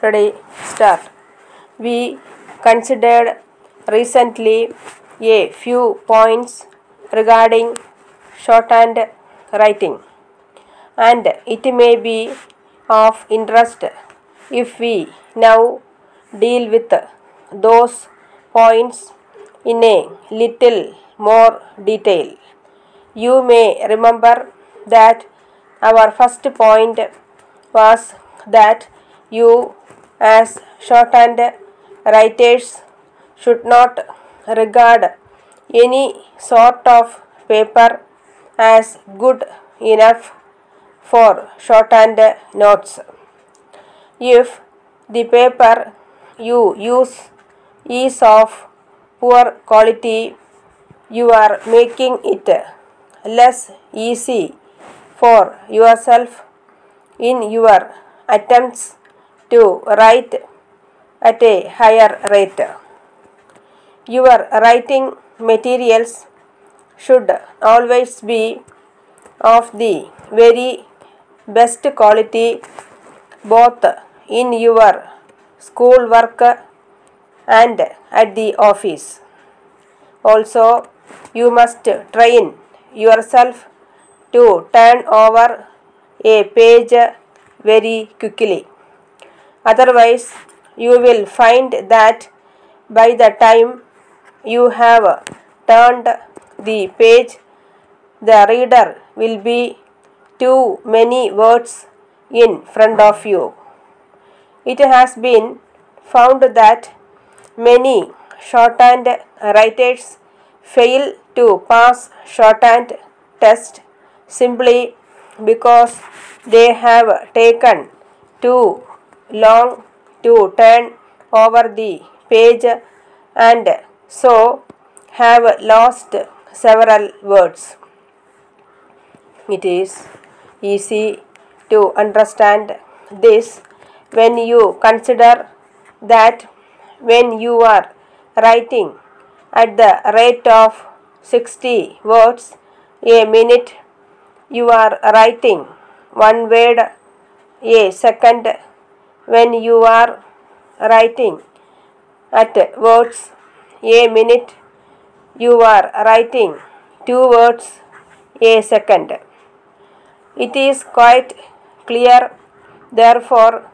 Ready, start. We considered recently a few points regarding shorthand writing, and it may be of interest if we now deal with those points in a little more detail. You may remember that our first point was that you, as shorthand writers, should not regard any sort of paper as good enough for shorthand notes. If the paper you use is of poor quality, you are making it less easy for yourself in your attempts to write at a higher rate. Your writing materials should always be of the very best quality, both in your schoolwork and at the office. Also, you must train yourself to turn over a page very quickly. Otherwise, you will find that by the time you have turned the page, the reader will be too many words in front of you. It has been found that many shorthand writers fail to pass shorthand test simply because they have taken too long to turn over the page and so have lost several words. It is easy to understand this when you consider that when you are writing at the rate of 60 words a minute, you are writing one word a second. When you are writing at words a minute, you are writing 2 words a second. It is quite clear, therefore,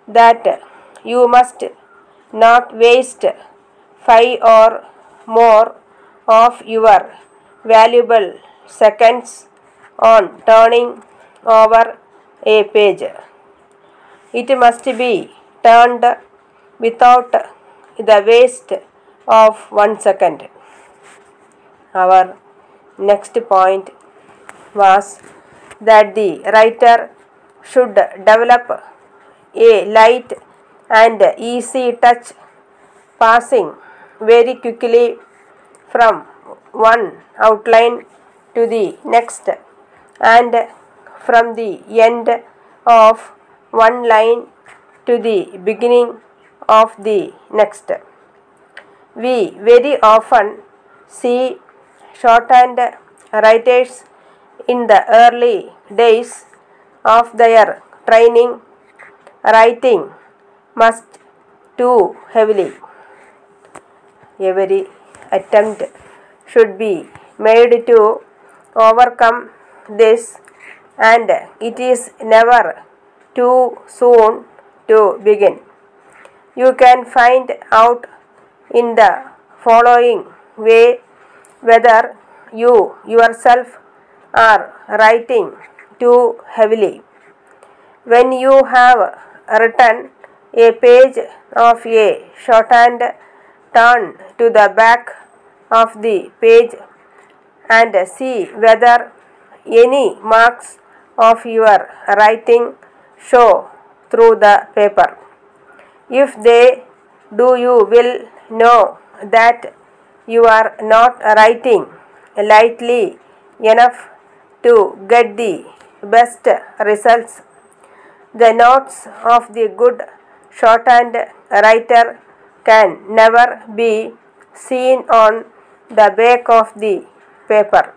that you must not waste 5 or more of your valuable seconds on turning over a page. It must be turned without the waste of 1 second. Our next point was that the writer should develop a light and easy touch, passing very quickly from one outline to the next and from the end of one line to the beginning of the next. We very often see shorthand writers in the early days of their training writing much too heavily. Every attempt should be made to overcome this, and it is never too soon to begin. You can find out in the following way whether you yourself are writing too heavily. When you have written a page of a shorthand, turn to the back of the page and see whether any marks of your writing show through the paper. If they do, you will know that you are not writing lightly enough to get the best results. The notes of the good shorthand writer can never be seen on the back of the paper.